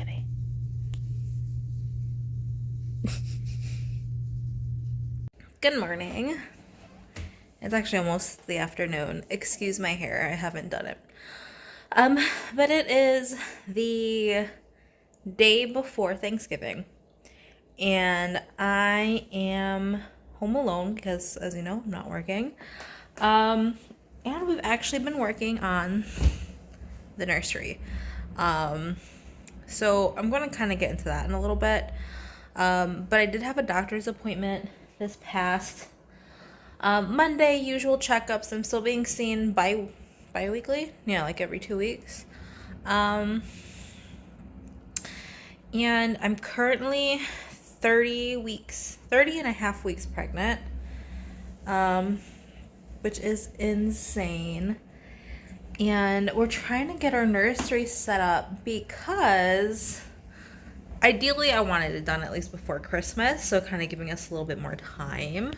baby. Good morning. It's actually almost the afternoon. Excuse my hair, I haven't done it. But it is the day before Thanksgiving, and I am home alone because, as you know, I'm not working. And we've actually been working on the nursery. So I'm going to kind of get into that in a little bit. But I did have a doctor's appointment this past Monday. Usual checkups. I'm still being seen bi-weekly. Yeah, like every 2 weeks. And I'm currently 30 and a half weeks pregnant, which is insane. And we're trying to get our nursery set up because ideally I wanted it done at least before Christmas, so kind of giving us a little bit more time.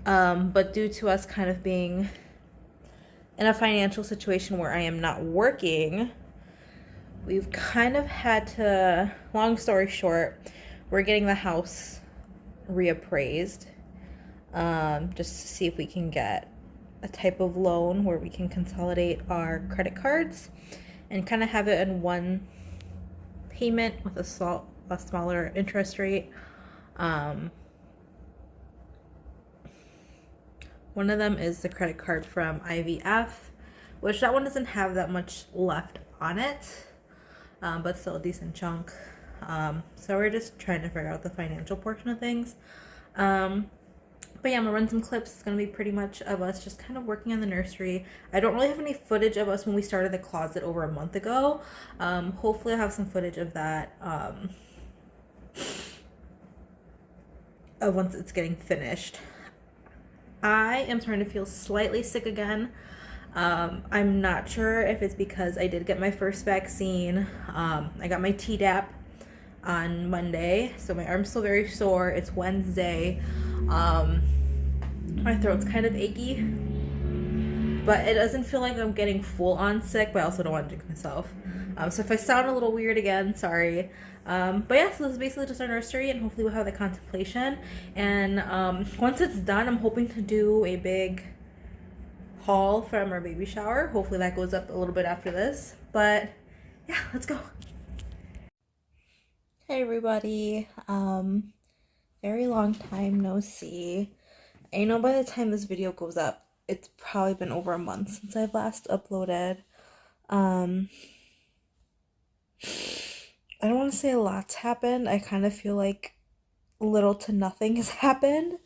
But due to us kind of being in a financial situation where I am not working, we've kind of had to, long story short, we're getting the house reappraised, just to see if we can get a type of loan where we can consolidate our credit cards and kind of have it in one payment with a smaller interest rate. One of them is the credit card from IVF, which that one doesn't have that much left on it, but still a decent chunk. So we're just trying to figure out the financial portion of things. But yeah, I'm gonna run some clips. It's gonna be pretty much of us just kind of working on the nursery. I don't really have any footage of us when we started the closet over a month ago. Hopefully I'll have some footage of that once it's getting finished. I am starting to feel slightly sick again. I'm not sure if it's because I did get my first vaccine. I got my Tdap on Monday, so my arm's still very sore. It's Wednesday. My throat's kind of achy, but it doesn't feel like I'm getting full on sick, but I also don't want to jinx myself. So if I sound a little weird again, sorry. But yeah, so this is basically just our nursery, and hopefully we'll have the contemplation. And once it's done, I'm hoping to do a big haul from our baby shower. Hopefully that goes up a little bit after this. But yeah, let's go. Hey everybody. Very long time no see. I know by the time this video goes up, it's probably been over a month since I've last uploaded. I don't want to say a lot's happened. I kind of feel like little to nothing has happened.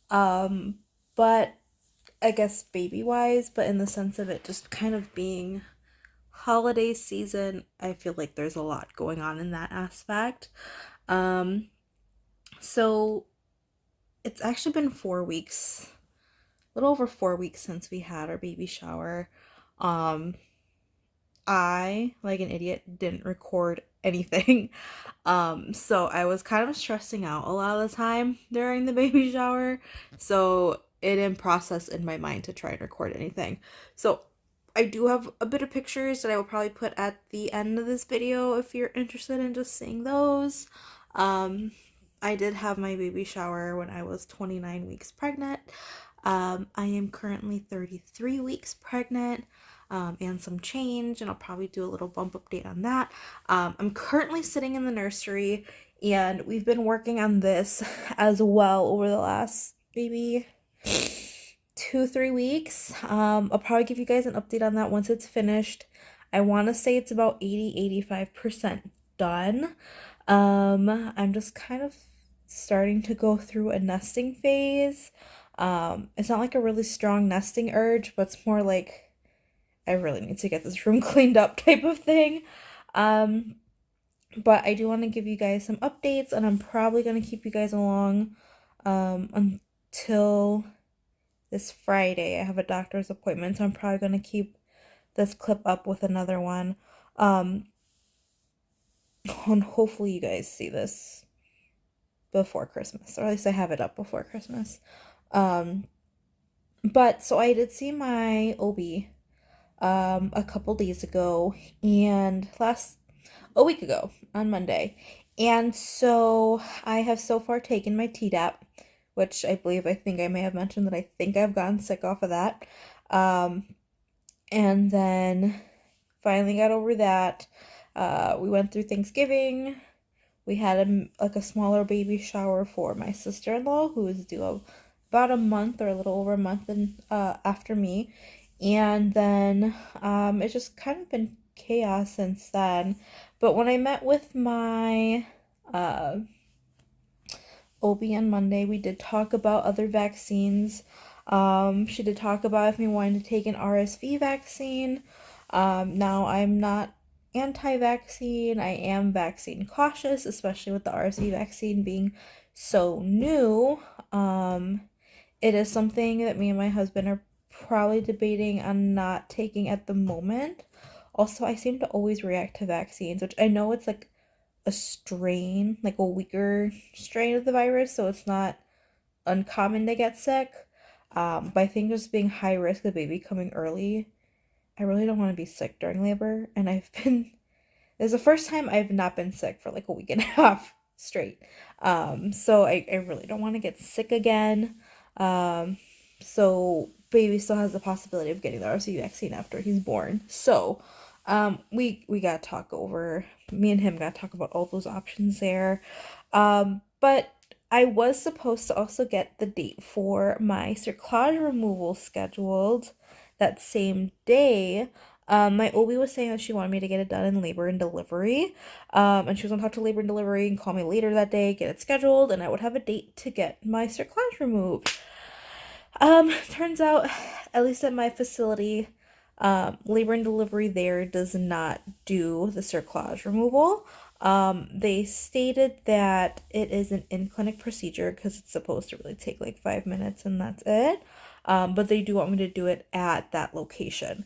But I guess baby-wise, but in the sense of it just kind of being holiday season, I feel like there's a lot going on in that aspect. So it's actually been 4 weeks, a little over 4 weeks since we had our baby shower. I, like an idiot, didn't record anything. So I was kind of stressing out a lot of the time during the baby shower. So it didn't process in my mind to try and record anything. So I do have a bit of pictures that I will probably put at the end of this video if you're interested in just seeing those. I did have my baby shower when I was 29 weeks pregnant. I am currently 33 weeks pregnant, and some change, and I'll probably do a little bump update on that. I'm currently sitting in the nursery, and we've been working on this as well over the last maybe 2-3 weeks. I'll probably give you guys an update on that once it's finished. I want to say it's about 80-85% done. I'm just kind of starting to go through a nesting phase. It's not like a really strong nesting urge, but it's more like I really need to get this room cleaned up type of thing. But I do want to give you guys some updates, and I'm probably going to keep you guys along until this Friday. I have a doctor's appointment, so I'm probably going to keep this clip up with another one. And hopefully you guys see this before Christmas, or at least I have it up before Christmas. But so I did see my OB a couple days ago, and a week ago on Monday. And so I have so far taken my Tdap, which I think I may have mentioned that I think I've gotten sick off of that. Um, and then finally got over that. We went through Thanksgiving. We had like a smaller baby shower for my sister-in-law who is due about a month or a little over a month after me. And then it's just kind of been chaos since then. But when I met with my uh, OB on Monday, we did talk about other vaccines. She did talk about if me wanting to take an RSV vaccine. Now, I'm not anti-vaccine. I am vaccine cautious, especially with the RSV vaccine being so new. It is something that me and my husband are probably debating on not taking at the moment. Also, I seem to always react to vaccines, which I know it's like a strain, like a weaker strain of the virus, so it's not uncommon to get sick. But I think just being high risk, the baby coming early, I really don't want to be sick during labor. And this is the first time I've not been sick for like a week and a half straight. So I really don't want to get sick again. Um, so baby still has the possibility of getting the RSV vaccine after he's born. So, we got to talk over, me and him got to talk about all those options there. But I was supposed to also get the date for my cerclage removal scheduled that same day. My OB was saying that she wanted me to get it done in labor and delivery. And she was gonna talk to labor and delivery and call me later that day, get it scheduled, and I would have a date to get my cerclage removed. Turns out, at least at my facility, labor and delivery there does not do the cerclage removal. They stated that it is an in-clinic procedure because it's supposed to really take like 5 minutes and that's it. But they do want me to do it at that location.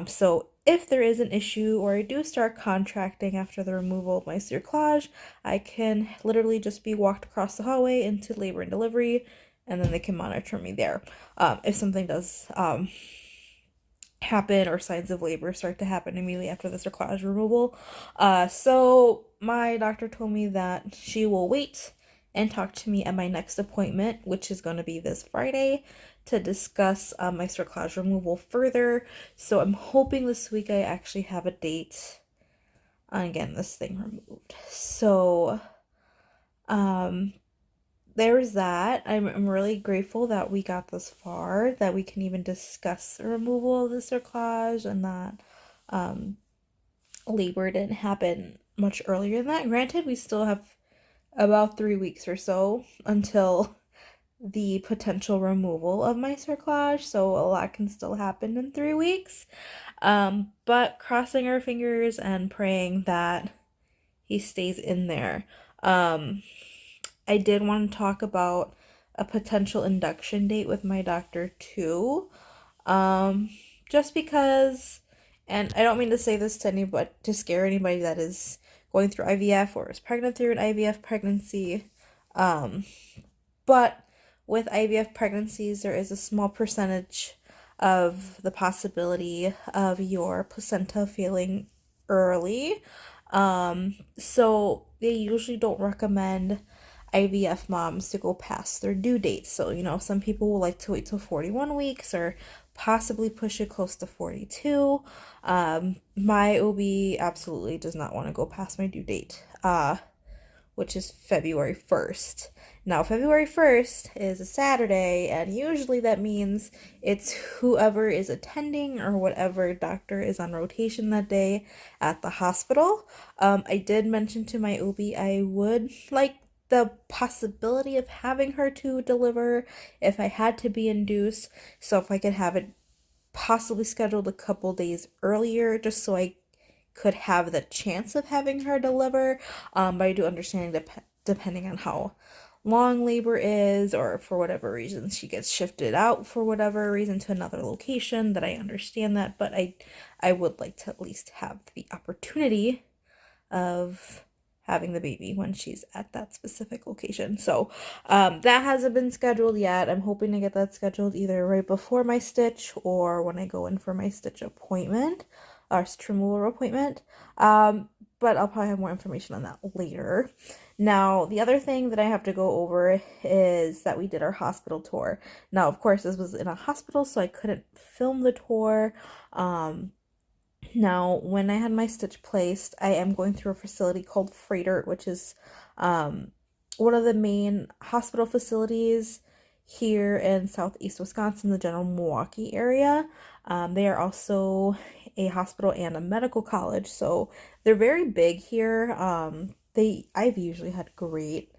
So if there is an issue or I do start contracting after the removal of my cerclage, I can literally just be walked across the hallway into labor and delivery, and then they can monitor me there. If something does happen or signs of labor start to happen immediately after the cerclage removal. So my doctor told me that she will wait and talk to me at my next appointment, which is going to be this Friday, to discuss my cerclage removal further. So I'm hoping this week I actually have a date on getting this thing removed. So there's that. I'm really grateful that we got this far, that we can even discuss the removal of the cerclage, and that labor didn't happen much earlier than that. Granted, we still have about 3 weeks or so until the potential removal of my cerclage, so a lot can still happen in 3 weeks. But crossing our fingers and praying that he stays in there. I did want to talk about a potential induction date with my doctor too. Just because, and I don't mean to say this to anybody, to scare anybody that is going through IVF or is pregnant through an IVF pregnancy. But with IVF pregnancies, there is a small percentage of the possibility of your placenta failing early. So they usually don't recommend IVF moms to go past their due dates. So, some people will like to wait till 41 weeks or possibly push it close to 42. My OB absolutely does not want to go past my due date, which is February 1st. Now, February 1st is a Saturday, and usually that means it's whoever is attending or whatever doctor is on rotation that day at the hospital. I did mention to my OB I would like the possibility of having her to deliver if I had to be induced. So if I could have it possibly scheduled a couple days earlier, just so I could have the chance of having her deliver. But I do understand that depending on how long labor is, or for whatever reason she gets shifted out for whatever reason to another location, that I understand that, but I would like to at least have the opportunity of having the baby when she's at that specific location. So that hasn't been scheduled yet. I'm hoping to get that scheduled either right before my stitch or when I go in for my stitch appointment or stitch removal appointment. but I'll probably have more information on that later. Now, the other thing that I have to go over is that we did our hospital tour. Now, of course, this was in a hospital, so I couldn't film the tour. Um, Now, when I had my stitch placed, I am going through a facility called Freighter, which is um, one of the main hospital facilities here in southeast Wisconsin, the general Milwaukee area. They are also a hospital and a medical college, so they're very big here. I've usually had great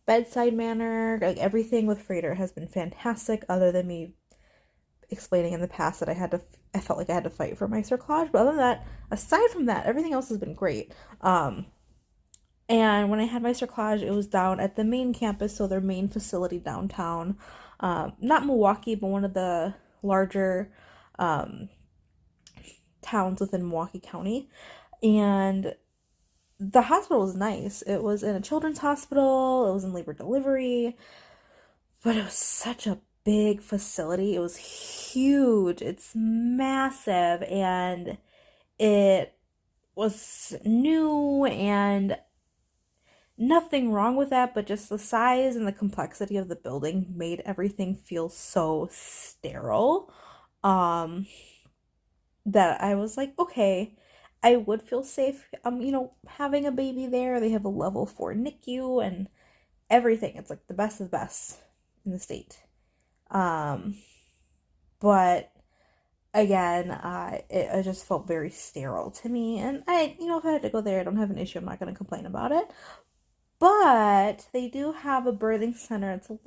bedside manner. Like everything with Freighter has been fantastic, other than me explaining in the past that I felt like I had to fight for my cerclage. But other than that, aside from that, everything else has been great. And when I had my cerclage, it was down at the main campus, so their main facility downtown. Not Milwaukee, but one of the larger um, towns within Milwaukee County. And the hospital was nice. It was in a children's hospital, it was in labor delivery, but it was such a big facility. It was huge. It's massive, and it was new, and nothing wrong with that, but just the size and the complexity of the building made everything feel so sterile. Um that I was like, okay, I would feel safe having a baby there. They have a level 4 NICU and everything. It's like the best of the best in the state. Um but again, it just felt very sterile to me. And if I had to go there, I don't have an issue. I'm not going to complain about it. But they do have a birthing center. It's a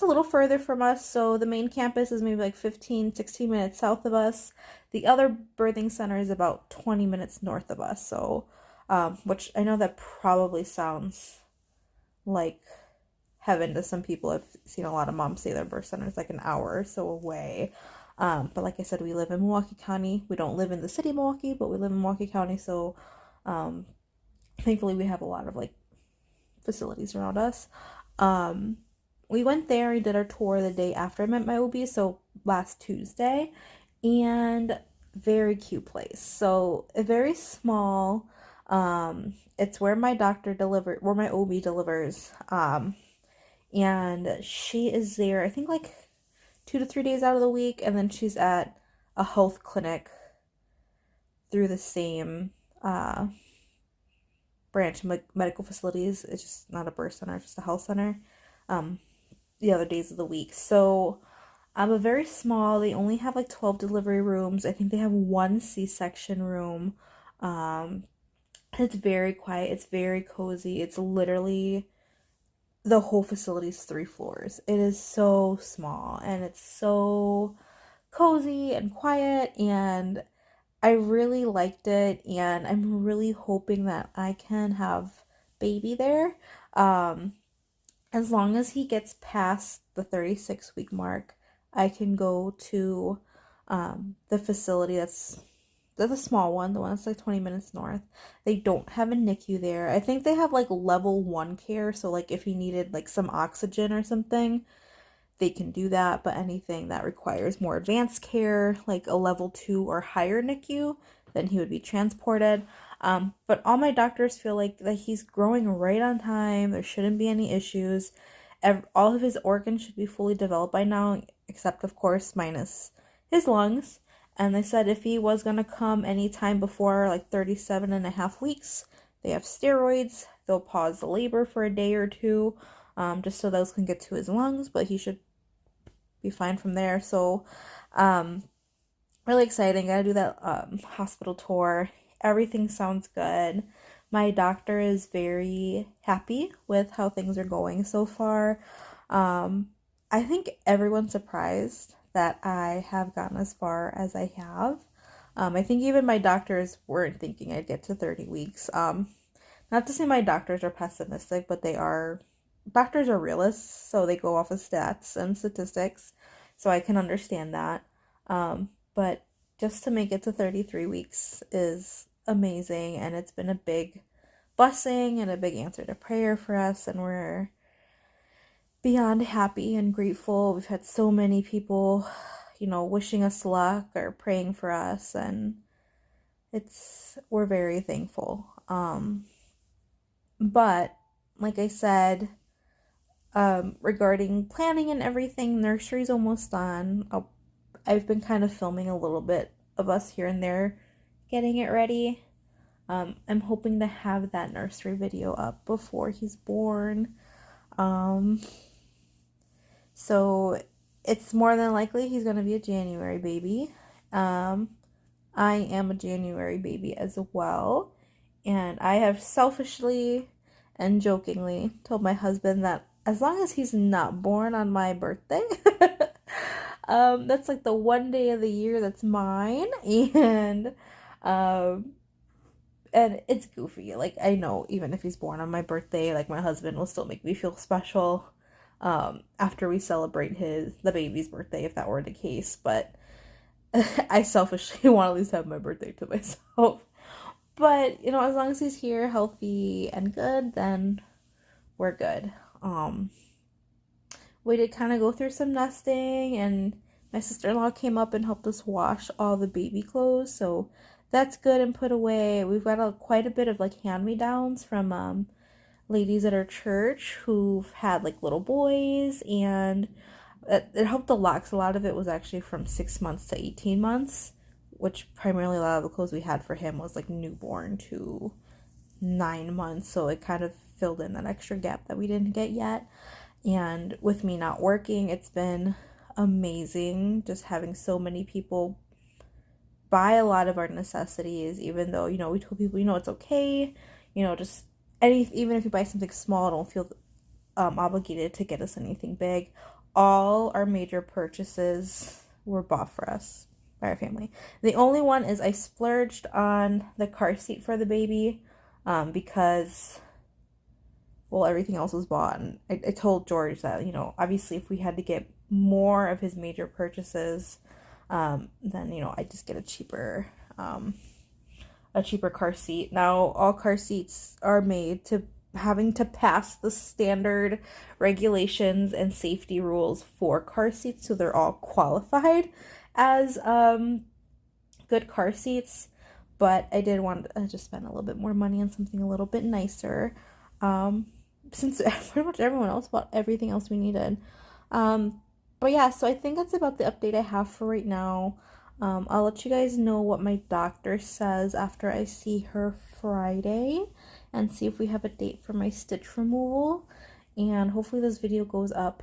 little further from us. So the main campus is maybe like 15, 16 minutes south of us. The other birthing center is about 20 minutes north of us. So, which I know that probably sounds like heaven to some people. I've seen a lot of moms say their birth center is like an hour or so away. But like I said, we live in Milwaukee County. We don't live in the city of Milwaukee, but we live in Milwaukee County. So, thankfully we have a lot of like facilities around us. We went there and did our tour the day after I met my OB, so last Tuesday, and very cute place. So very small. It's where my where my OB delivers. And she is there, I think like 2 to 3 days out of the week, and then she's at a health clinic through the same branch of medical facilities. It's just not a birth center, it's just a health center. The other days of the week. So a very small. They only have like 12 delivery rooms. I think they have one C-section room. It's very quiet. It's very cozy. It's literally the whole facility is 3 floors. It is so small and it's so cozy and quiet, and I really liked it, and I'm really hoping that I can have baby there. As long as he gets past the 36-week mark, I can go to the facility that's the small one, the one that's like 20 minutes north. They don't have a NICU there. I think they have like level 1 care, so like if he needed like some oxygen or something, they can do that, but anything that requires more advanced care, like a level 2 or higher NICU, then he would be transported. But all my doctors feel like that he's growing right on time. There shouldn't be any issues. All of his organs should be fully developed by now, except of course minus his lungs. And they said if he was going to come anytime before like 37 and a half weeks, they have steroids. They'll pause the labor for a day or two, just so those can get to his lungs, but he should be fine from there. So, really exciting. Gotta do that hospital tour. Everything sounds good. My doctor is very happy with how things are going so far. I think everyone's surprised that I have gotten as far as I have. I think even my doctors weren't thinking I'd get to 30 weeks. Not to say my doctors are pessimistic, but doctors are realists, so they go off of stats and statistics, so I can understand that. But just to make it to 33 weeks is amazing, and it's been a big blessing and a big answer to prayer for us, and we're beyond happy and grateful. We've had so many people, wishing us luck or praying for us, and we're very thankful. But like I said, regarding planning and everything, nursery's almost done. I've been kind of filming a little bit of us here and there getting it ready. I'm hoping to have that nursery video up before he's born. So it's more than likely he's going to be a January baby. I am a January baby as well. And I have selfishly and jokingly told my husband that as long as he's not born on my birthday, that's like the one day of the year that's mine. And it's goofy. Like, I know even if he's born on my birthday, like, my husband will still make me feel special after we celebrate the baby's birthday, if that were the case. But I selfishly want to at least have my birthday to myself. But, you know, as long as he's here, healthy and good, then we're good. We did kind of go through some nesting, and my sister-in-law came up and helped us wash all the baby clothes, so that's good and put away. We've got quite a bit of like hand-me-downs from ladies at our church who've had like little boys, and it helped a lot because a lot of it was actually from 6 months to 18 months, which primarily a lot of the clothes we had for him was like newborn to 9 months, so it kind of filled in that extra gap that we didn't get yet. And with me not working, it's been amazing just having so many people buy a lot of our necessities, even though, you know, we told people, you know, it's okay, you know, just even if you buy something small, don't feel obligated to get us anything big. All our major purchases were bought for us by our family. The only one is I splurged on the car seat for the baby because, well, everything else was bought. And I told George that, you know, obviously if we had to get more of his major purchases, then, you know, I just get a cheaper car seat. Now, all car seats are made to having to pass the standard regulations and safety rules for car seats, so they're all qualified as good car seats. But I did want to just spend a little bit more money on something a little bit nicer, since pretty much everyone else bought everything else we needed. But yeah, so I think that's about the update I have for right now. I'll let you guys know what my doctor says after I see her Friday and see if we have a date for my stitch removal. And hopefully this video goes up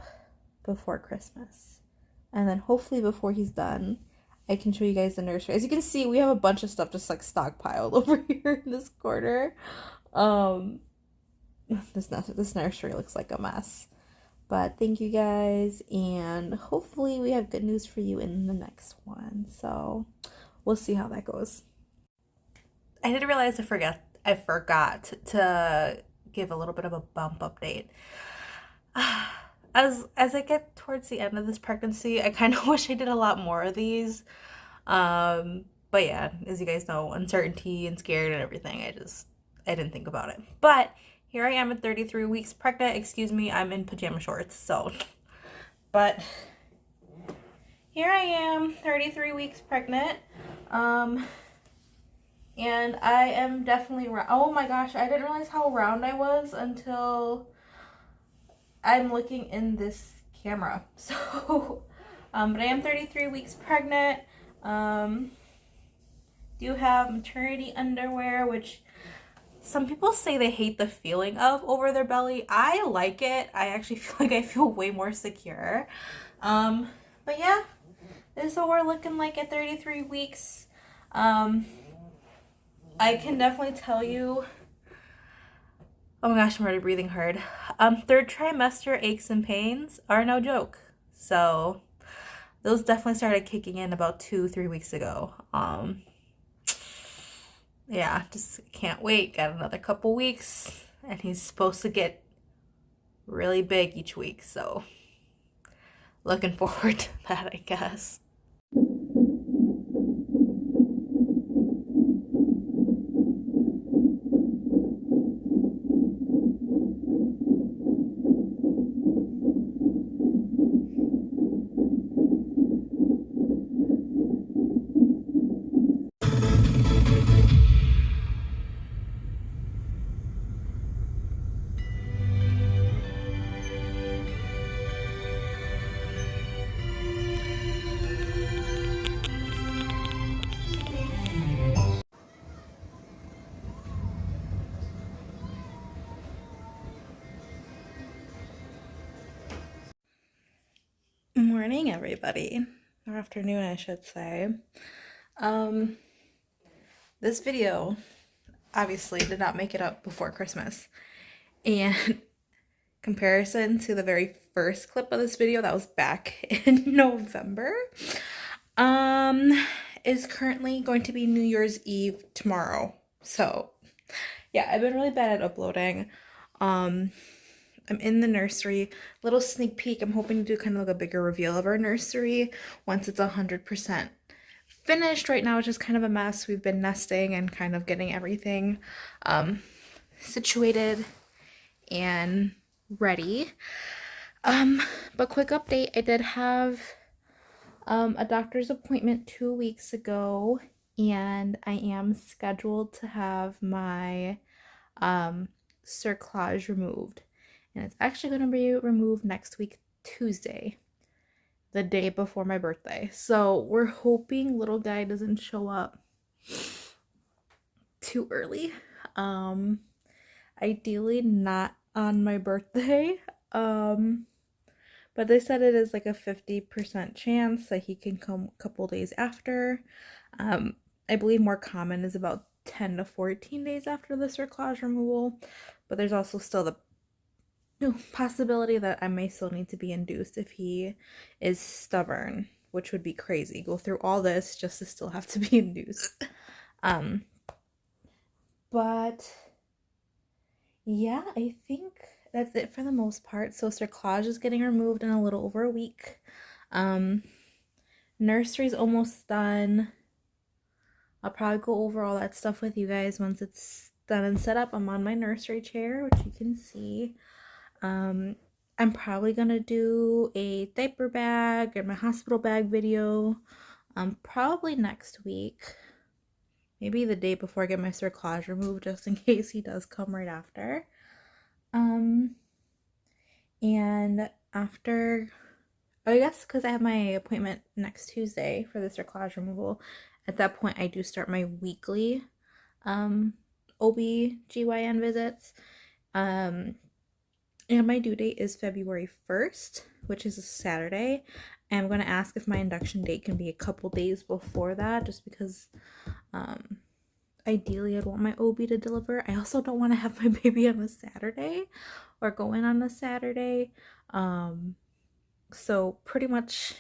before Christmas. And then hopefully before he's done, I can show you guys the nursery. As you can see, we have a bunch of stuff just like stockpiled over here in this corner. This nursery looks like a mess. But thank you guys, and hopefully we have good news for you in the next one. So we'll see how that goes. I didn't realize I forgot to give a little bit of a bump update. As I get towards the end of this pregnancy, I kind of wish I did a lot more of these. But yeah, as you guys know, uncertainty and scared and everything, I didn't think about it. But here I am at 33 weeks pregnant. Excuse me, I'm in pajama shorts, so. But here I am, 33 weeks pregnant. And I am definitely, oh my gosh, I didn't realize how round I was until I'm looking in this camera. So, but I am 33 weeks pregnant. Do have maternity underwear, which some people say they hate the feeling of over their belly. I like it. I actually feel like I feel way more secure. But yeah, this is what we're looking like at 33 weeks. I can definitely tell you, oh my gosh, I'm already breathing hard. Third trimester aches and pains are no joke. So those definitely started kicking in about 2-3 weeks ago. Yeah, just can't wait. Got another couple weeks, and he's supposed to get really big each week, so looking forward to that, I guess. morning, everybody, or afternoon, I should say. Um, this video obviously did not make it up before Christmas, and comparison to the very first clip of this video that was back in November, um, is currently going to be New Year's Eve tomorrow. So, yeah, I've been really bad at uploading. I'm in the nursery. Little sneak peek. I'm hoping to do kind of like a bigger reveal of our nursery once it's 100% finished. Right now it's just kind of a mess. We've been nesting and kind of getting everything situated and ready. But quick update, I did have a doctor's appointment 2 weeks ago, and I am scheduled to have my cerclage removed. And it's actually going to be removed next week, Tuesday, the day before my birthday. So we're hoping little guy doesn't show up too early. Ideally not on my birthday. But they said it is like a 50% chance that he can come a couple days after. I believe more common is about 10 to 14 days after the cerclage removal. But there's also still the possibility that I may still need to be induced if he is stubborn, which would be crazy. Go through all this just to still have to be induced. But yeah, I think that's it for the most part. So cerclage is getting removed in a little over a week. Nursery's almost done. I'll probably go over all that stuff with you guys once it's done and set up. I'm on my nursery chair, which you can see. I'm probably gonna do a diaper bag or my hospital bag video probably next week, maybe the day before I get my cerclage removed, just in case he does come right after. And after, I guess because I have my appointment next Tuesday for the cerclage removal, at that point I do start my weekly OB/GYN visits. And my due date is February 1st, which is a Saturday. And I'm going to ask if my induction date can be a couple days before that, just because ideally I'd want my OB to deliver. I also don't want to have my baby on a Saturday or go in on a Saturday. So pretty much,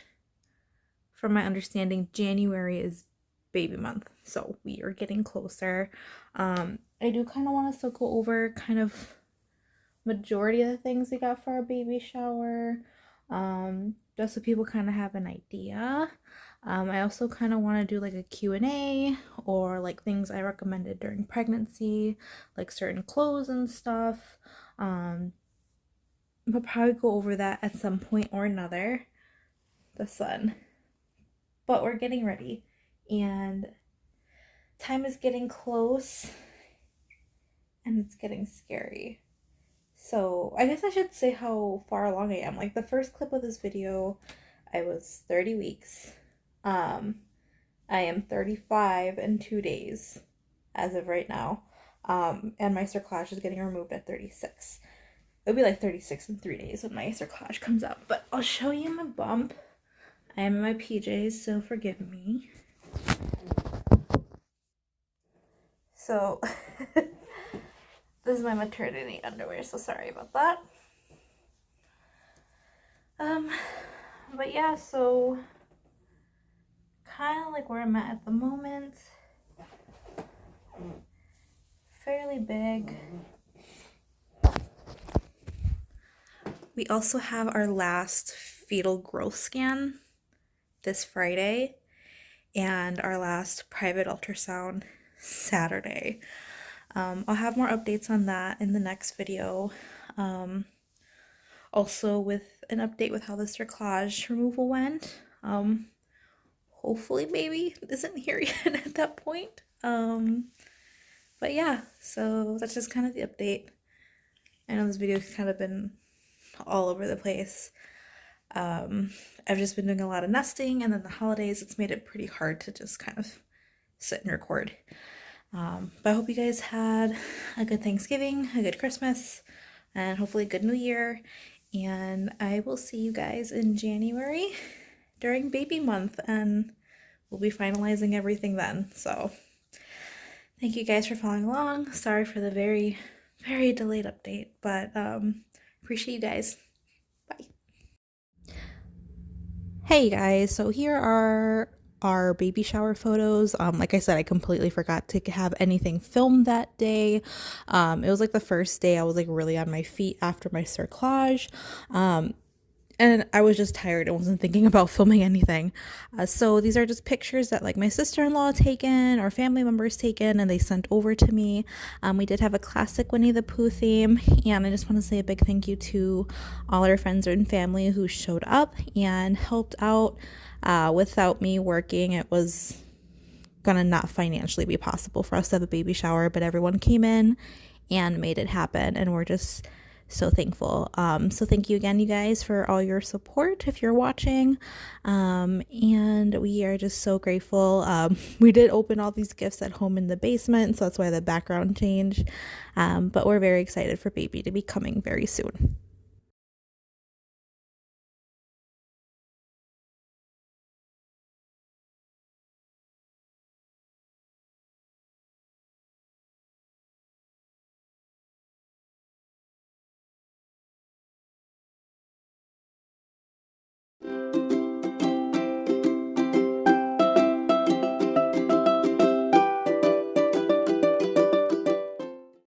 from my understanding, January is baby month. So we are getting closer. I do kind of want to still go over kind of majority of the things we got for our baby shower, just so people kind of have an idea. I also kind of want to do like a Q&A or like things I recommended during pregnancy, like certain clothes and stuff. But probably go over that at some point or another. The sun. But we're getting ready, and time is getting close, and it's getting scary. So I guess I should say how far along I am. Like the first clip of this video, I was 30 weeks. I am 35 in 2 days as of right now. And my cerclage is getting removed at 36. It'll be like 36 in 3 days when my cerclage comes up. But I'll show you my bump. I am in my PJs, so forgive me. So this is my maternity underwear, so sorry about that. But yeah, so kind of like where I'm at the moment. Fairly big. We also have our last fetal growth scan this Friday and our last private ultrasound Saturday. I'll have more updates on that in the next video. Also with an update with how the cerclage removal went. Hopefully baby isn't here yet at that point. But yeah, so that's just kind of the update. I know this video's kind of been all over the place. I've just been doing a lot of nesting, and then the holidays, it's made it pretty hard to just kind of sit and record. But I hope you guys had a good Thanksgiving, a good Christmas, and hopefully a good New Year. And I will see you guys in January. during baby month, and we'll be finalizing everything then. So thank you guys for following along. Sorry for the very, very delayed update, but appreciate you guys. Bye. Hey guys, so here are our baby shower photos. Like I said, I completely forgot to have anything filmed that day. It was like the first day I was like really on my feet after my cerclage. And I was just tired and wasn't thinking about filming anything. So these are just pictures that like my sister-in-law taken or family members taken, and they sent over to me. We did have a classic Winnie the Pooh theme, and I just want to say a big thank you to all our friends and family who showed up and helped out. Without me working, it was gonna not financially be possible for us to have a baby shower, but everyone came in and made it happen, and we're just so thankful. So thank you again, you guys, for all your support if you're watching. And we are just so grateful. We did open all these gifts at home in the basement, so that's why the background changed. But we're very excited for baby to be coming very soon.